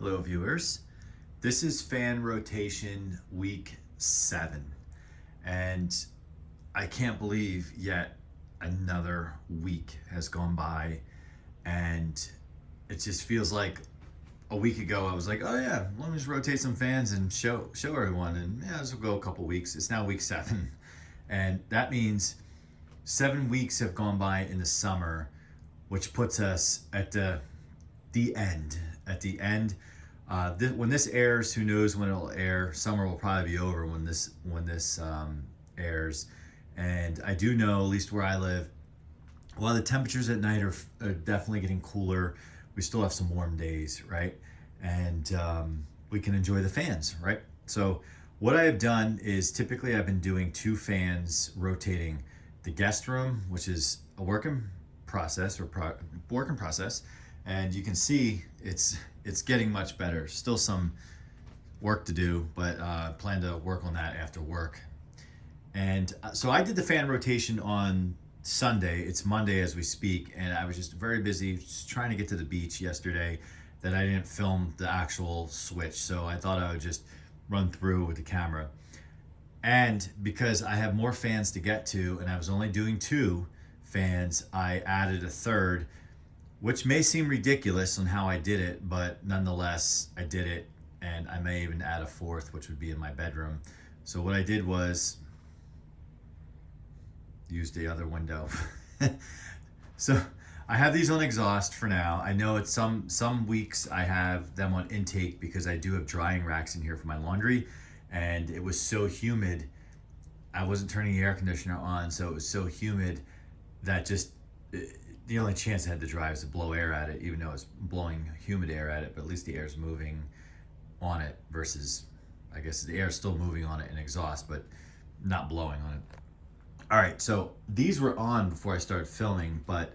Hello viewers, this is fan rotation week 7 and I can't believe yet another week has gone by, and it just feels like a week ago I was like, oh yeah, let me just rotate some fans and show everyone, and yeah, this will go a couple weeks. It's now week 7 and that means 7 weeks have gone by in the summer, which puts us at the end. When this airs, who knows when it'll air. Summer will probably be over when this airs. And I do know, at least where I live, while the temperatures at night are definitely getting cooler, we still have some warm days, right? And we can enjoy the fans, right? So what I have done is, typically I've been doing 2 fans rotating the guest room, which is a work in process, and you can see it's getting much better. Still some work to do, but plan to work on that after work. And so I did the fan rotation on Sunday. It's Monday as we speak, and I was just very busy just trying to get to the beach yesterday that I didn't film the actual switch. So I thought I would just run through with the camera. And because I have more fans to get to and I was only doing 2 fans, I added a third, which may seem ridiculous on how I did it, but nonetheless I did it. And I may even add a 4th, which would be in my bedroom. So what I did was use the other window. So I have these on exhaust for now. I know it's some weeks I have them on intake because I do have drying racks in here for my laundry, and it was so humid. I wasn't turning the air conditioner on, so it was so humid that the only chance I had to dry was to blow air at it, even though it's blowing humid air at it, but at least the air is moving on it versus, I guess the air is still moving on it in exhaust, but not blowing on it. All right, so these were on before I started filming, but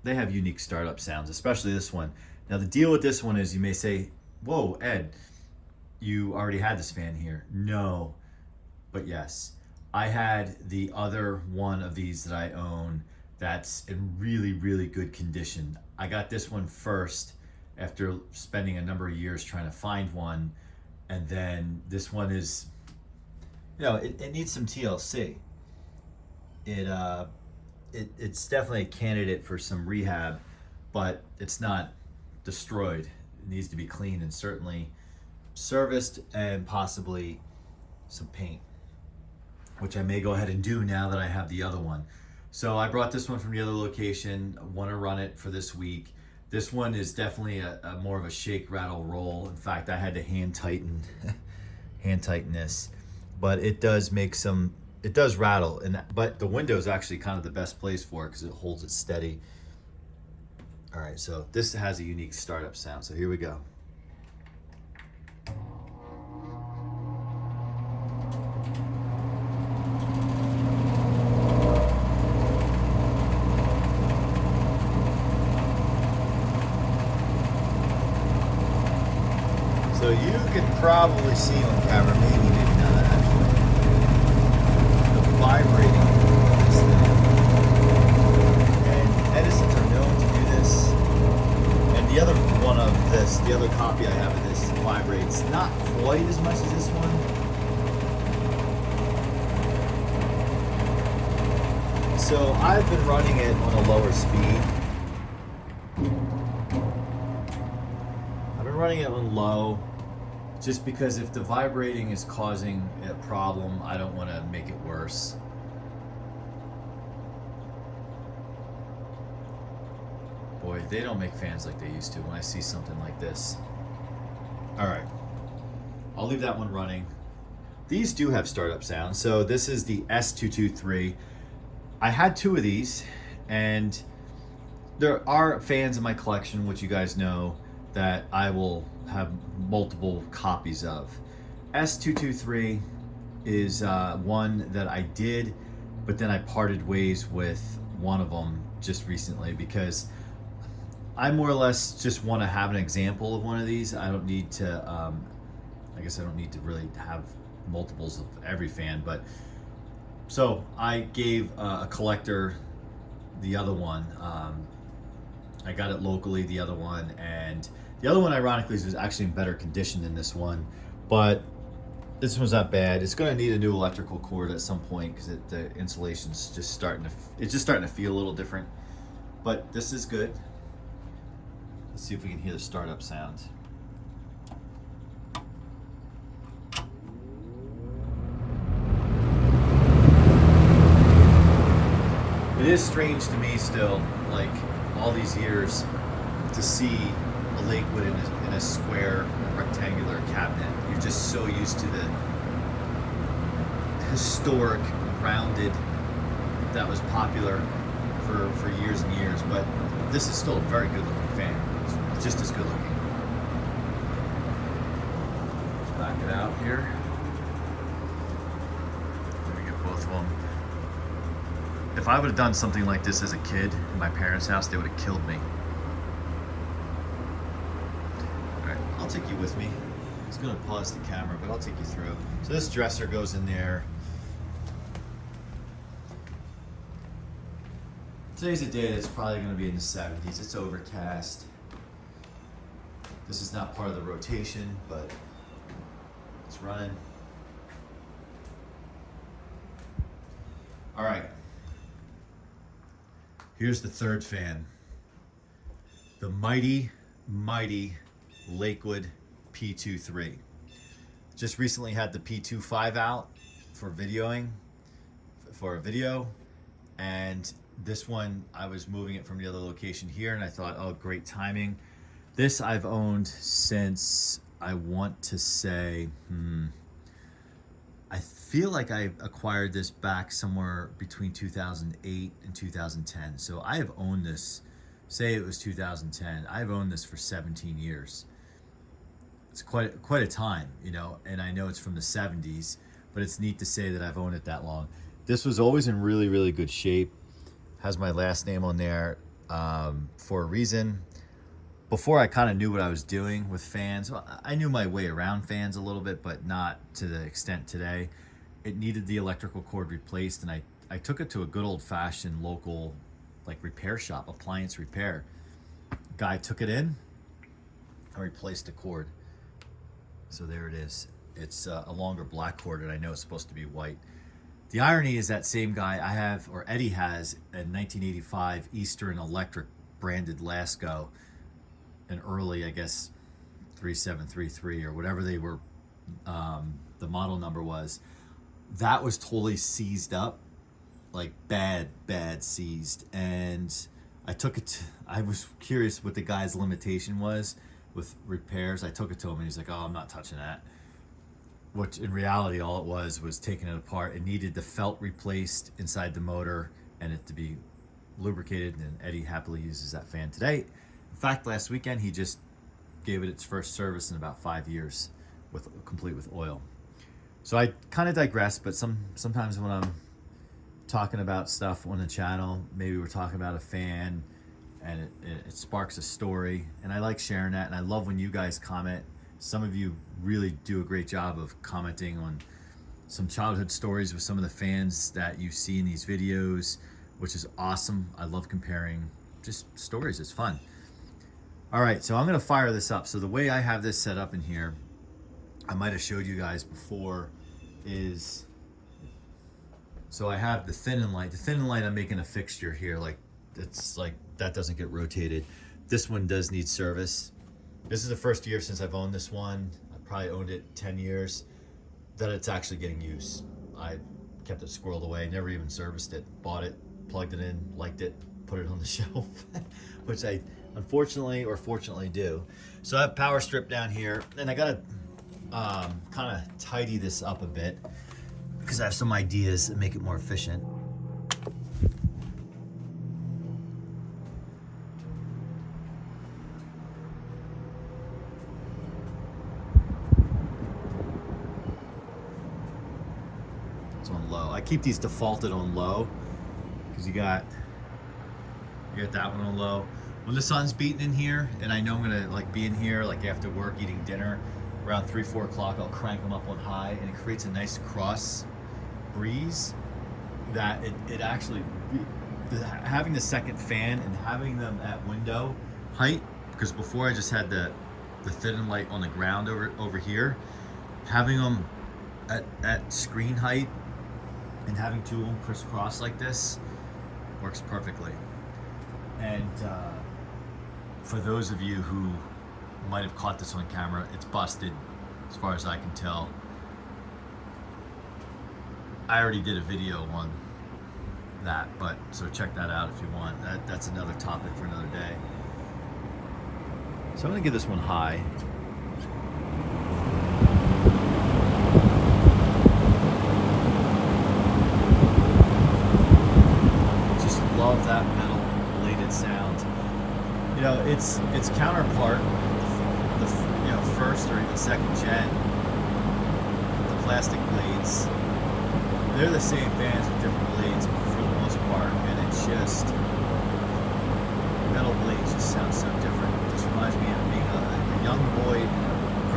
they have unique startup sounds, especially this one. Now the deal with this one is, you may say, whoa, Ed, you already had this fan here. No, but yes. I had the other one of these that I own that's in really, really good condition. I got this one first after spending a number of years trying to find one, and then this one is, it needs some TLC. It's definitely a candidate for some rehab, but it's not destroyed. It needs to be cleaned and certainly serviced, and possibly some paint, which I may go ahead and do now that I have the other one. So I brought this one from the other location. I want to run it for this week. This one is definitely a more of a shake, rattle, roll. In fact, I had to hand tighten this, but it does rattle, but the window is actually kind of the best place for it because it holds it steady. All right, so this has a unique startup sound. So here we go. So you can probably see on camera, maybe not actually, the vibrating of this thing. And Edisons are known to do this. And the other one of this, the other copy I have of this, vibrates not quite as much as this one. So I've been running it on a lower speed. I've been running it on low, just because if the vibrating is causing a problem, I don't want to make it worse. Boy, they don't make fans like they used to when I see something like this. All right, I'll leave that one running. These do have startup sounds. So this is the S223. I had 2 of these, and there are fans in my collection, which you guys know, that I will have multiple copies of. S223 is one that I did, but then I parted ways with one of them just recently because I more or less just want to have an example of one of these. I don't need to, I guess I don't need to really have multiples of every fan, but so I gave a collector the other one, I got it locally, the other one, and the other one ironically was actually in better condition than this one, but this one's not bad. It's gonna need a new electrical cord at some point because the insulation's just starting to feel a little different, but this is good. Let's see if we can hear the startup sound. It is strange to me still, like all these years, to see a Lakewood in a square rectangular cabinet. You're just so used to the historic rounded that was popular for years and years, but this is still a very good looking fan. It's just as good looking. Let's back it out here. Let me get both of them. If I would have done something like this as a kid in my parents' house, they would have killed me. All right, I'll take you with me. I was gonna pause the camera, but I'll take you through. So this dresser goes in there. Today's a day that's probably gonna be in the 70s. It's overcast. This is not part of the rotation, but it's running. All right. Here's the third fan. The mighty, mighty Lakewood P23. Just recently had the P25 out for videoing, for a video. And this one, I was moving it from the other location here and I thought, oh, great timing. This I've owned since, I want to say, I feel like I acquired this back somewhere between 2008 and 2010. So I have owned this, say it was 2010, I've owned this for 17 years. It's quite a time, you know, and I know it's from the 70s, but it's neat to say that I've owned it that long. This was always in really, really good shape. Has my last name on there for a reason. Before I kind of knew what I was doing with fans. Well, I knew my way around fans a little bit, but not to the extent today. It needed the electrical cord replaced, and I took it to a good old-fashioned local like repair shop, appliance repair. Guy took it in and replaced the cord. So there it is. It's a longer black cord, and I know it's supposed to be white. The irony is that same guy I have, or Eddie has, a 1985 Eastern Electric branded Lasco, an early, I guess, 3733 or whatever they were, the model number was. That was totally seized up, like bad seized. And I took it I was curious what the guy's limitation was with repairs. I took it to him and he's like, oh, I'm not touching that. Which in reality, all it was taking it apart. It needed the felt replaced inside the motor and it to be lubricated, and Eddie happily uses that fan today. In fact, last weekend, he just gave it its first service in about 5 years, complete with oil. So I kind of digress, but sometimes when I'm talking about stuff on the channel, maybe we're talking about a fan and it sparks a story, and I like sharing that, and I love when you guys comment. Some of you really do a great job of commenting on some childhood stories with some of the fans that you see in these videos, which is awesome. I love comparing just stories. It's fun. All right, so I'm gonna fire this up. So the way I have this set up in here, I might have showed you guys before, is, so I have the thin and light. The thin and light, I'm making a fixture here, like it's like that doesn't get rotated. This one does need service. This is the first year since I've owned this one. I probably owned it 10 years that it's actually getting use. I kept it squirreled away, never even serviced it. Bought it, plugged it in, liked it, put it on the shelf, which I unfortunately or fortunately do. So I have power strip down here, and I gotta kind of tidy this up a bit because I have some ideas that make it more efficient. It's on low. I keep these defaulted on low because you got that one on low. When the sun's beating in here, and I know I'm gonna like be in here like after work eating dinner around 3-4 o'clock, I'll crank them up on high, and it creates a nice cross breeze that it actually having the second fan and having them at window height, because before I just had the thin and light on the ground over here, having them at screen height and having two of them crisscross like this works perfectly. And for those of you who might have caught this on camera, it's busted as far as I can tell. I already did a video on that, but so check that out if you want. That's another topic for another day. So I'm gonna give this one high. Just love that metal bladed sound. You know, its counterpart, the first or even second gen, the plastic blades. They're the same fans with different blades for the most part, and it's just metal blades just sound so different. It just reminds me of being a young boy, a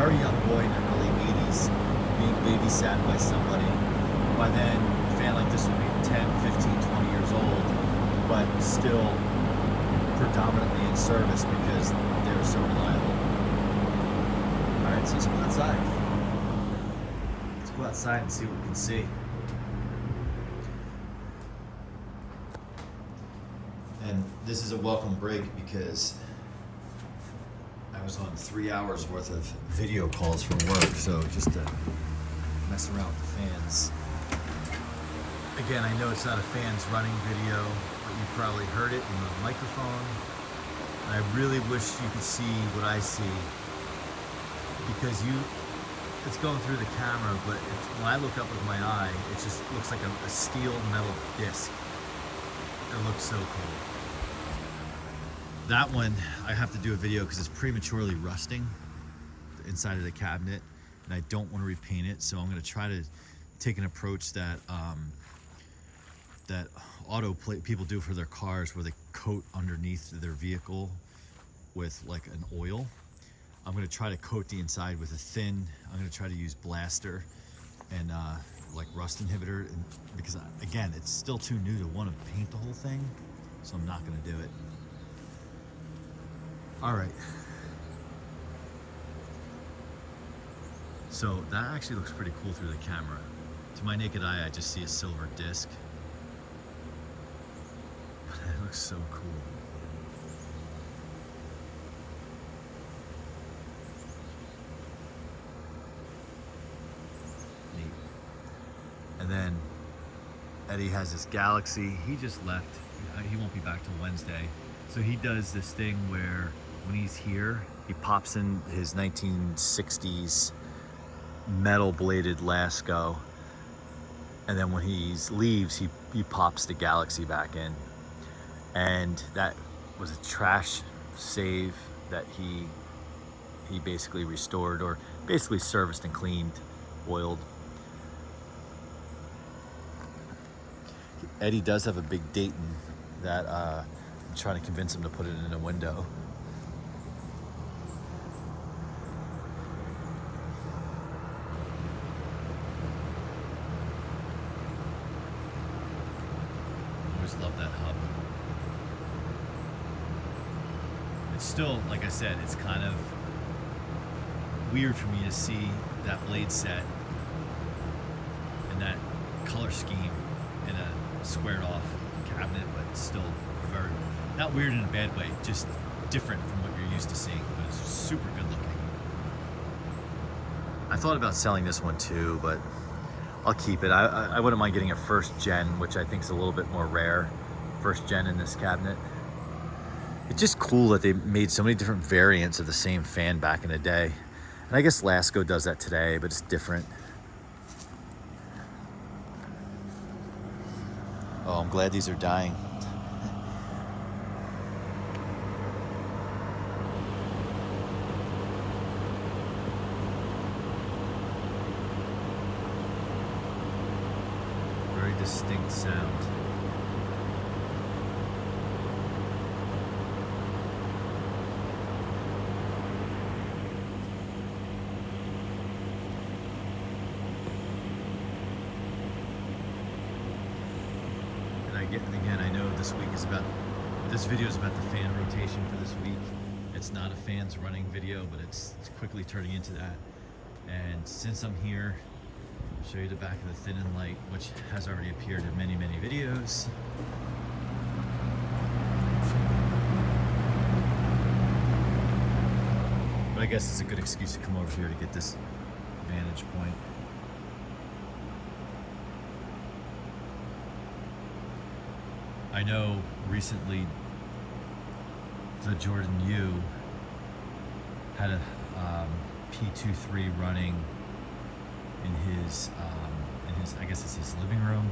very young boy in the early 80s, being babysat by somebody. By then, a fan like this would be 10, 15, 20 years old, but still predominantly in service because they were so reliable. Alright, so let's go outside. Let's go outside and see what we can see. And this is a welcome break because I was on 3 hours worth of video calls from work, so just to mess around with the fans. Again, I know it's not a fans running video, but you probably heard it in the microphone. And I really wish you could see what I see, because it's going through the camera, but when I look up with my eye, it just looks like a steel metal disc. It looks so cool. That one, I have to do a video because it's prematurely rusting inside of the cabinet, and I don't want to repaint it, so I'm going to try to take an approach that that people do for their cars, where they coat underneath their vehicle with like an oil. I'm going to try to coat the inside with I'm going to try to use blaster and like rust inhibitor, because again, it's still too new to want to paint the whole thing, so I'm not going to do it. All right. So that actually looks pretty cool through the camera. To my naked eye, I just see a silver disc. But it looks so cool. Neat. And then Eddie has this Galaxy. He just left. He won't be back till Wednesday. So he does this thing where when he's here, he pops in his 1960s metal bladed Lasco, and then when he leaves, he pops the Galaxy back in. And that was a trash save that he basically restored, or basically serviced and cleaned, oiled. Eddie does have a big Dayton that I'm trying to convince him to put it in a window. Love that hub. It's still, like I said, it's kind of weird for me to see that blade set and that color scheme in a squared off cabinet, but still very, not weird in a bad way, just different from what you're used to seeing, but it's super good looking. I thought about selling this one too, but I'll keep it. I wouldn't mind getting a first gen, which I think is a little bit more rare. First gen in this cabinet. It's just cool that they made so many different variants of the same fan back in the day. And I guess Lasco does that today, but it's different. Oh, I'm glad these are dying. Very distinct sound. Again, I know the this video is about the fan rotation for this week. It's not a fans running video, but it's quickly turning into that. And since I'm here, I'll show you the back of the thin and light, which has already appeared in many videos. But I guess it's a good excuse to come over here to get this vantage point. I know recently the Jordan U had a P23 running in his I guess it's his living room,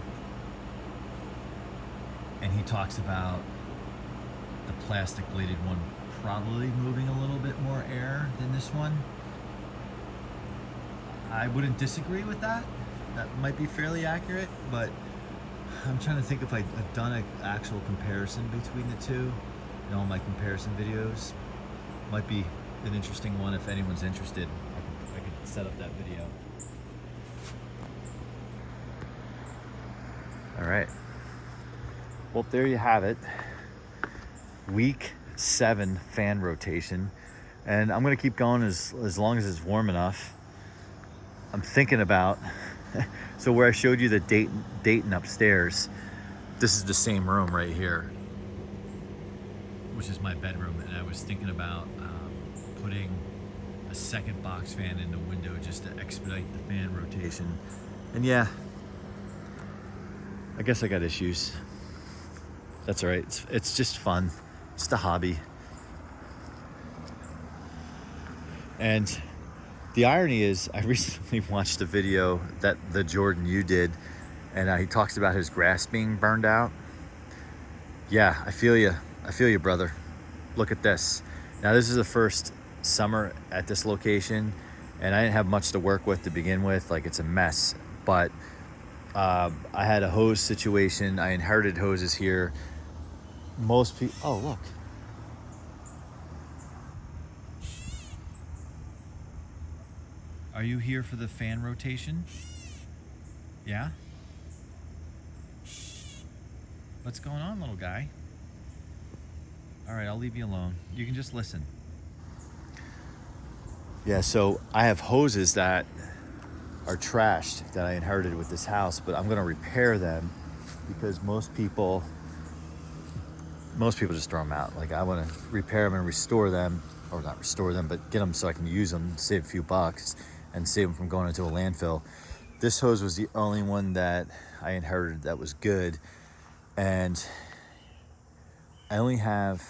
and he talks about the plastic bladed one probably moving a little bit more air than this one. I wouldn't disagree with that. That might be fairly accurate, but I'm trying to think if I've done an actual comparison between the two in all my comparison videos. Might be an interesting one if anyone's interested. I could set up that video. All right. Well, there you have it. Week 7 fan rotation. And I'm gonna keep going as long as it's warm enough. I'm thinking about, so where I showed you the Dayton upstairs, this is the same room right here, which is my bedroom, and I was thinking about putting a second box fan in the window just to expedite the fan rotation. And yeah, I guess I got issues. That's all right. It's just fun. It's a hobby. And the irony is, I recently watched a video that the Jordan U did, and he talks about his grass being burned out. Yeah, I feel you. I feel you, brother. Look at this. Now, this is the first summer at this location, and I didn't have much to work with to begin with. Like, it's a mess. But I had a hose situation. I inherited hoses here. Most people... Oh, look. Are you here for the fan rotation? Yeah? What's going on, little guy? All right, I'll leave you alone. You can just listen. Yeah, so I have hoses that are trashed that I inherited with this house, but I'm gonna repair them because most people just throw them out. Like, I wanna repair them and restore them, or not restore them, but get them so I can use them, save a few bucks, and save them from going into a landfill. This hose was the only one that I inherited that was good, and I only have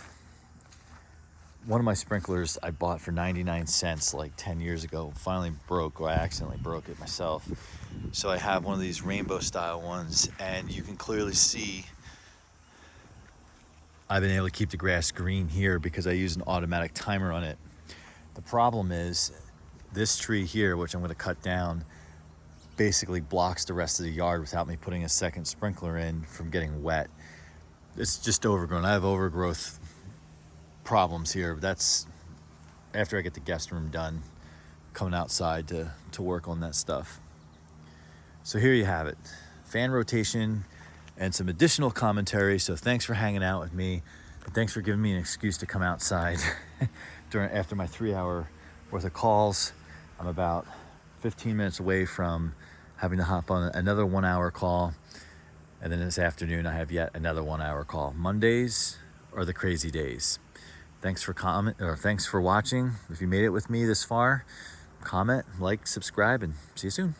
one of my sprinklers I bought for 99 cents like 10 years ago. Finally broke, or I accidentally broke it myself. So I have one of these rainbow style ones, and you can clearly see I've been able to keep the grass green here because I use an automatic timer on it. The problem is this tree here, which I'm going to cut down, basically blocks the rest of the yard without me putting a second sprinkler in from getting wet. It's just overgrown. I have overgrowth problems here. That's after I get the guest room done, coming outside to work on that stuff. So here you have it. Fan rotation and some additional commentary. So thanks for hanging out with me. And thanks for giving me an excuse to come outside after my 3-hour worth of calls. I'm about 15 minutes away from having to hop on another 1-hour call. And then this afternoon, I have yet another 1-hour call. Mondays are the crazy days. Thanks for watching. If you made it with me this far, comment, like, subscribe, and see you soon.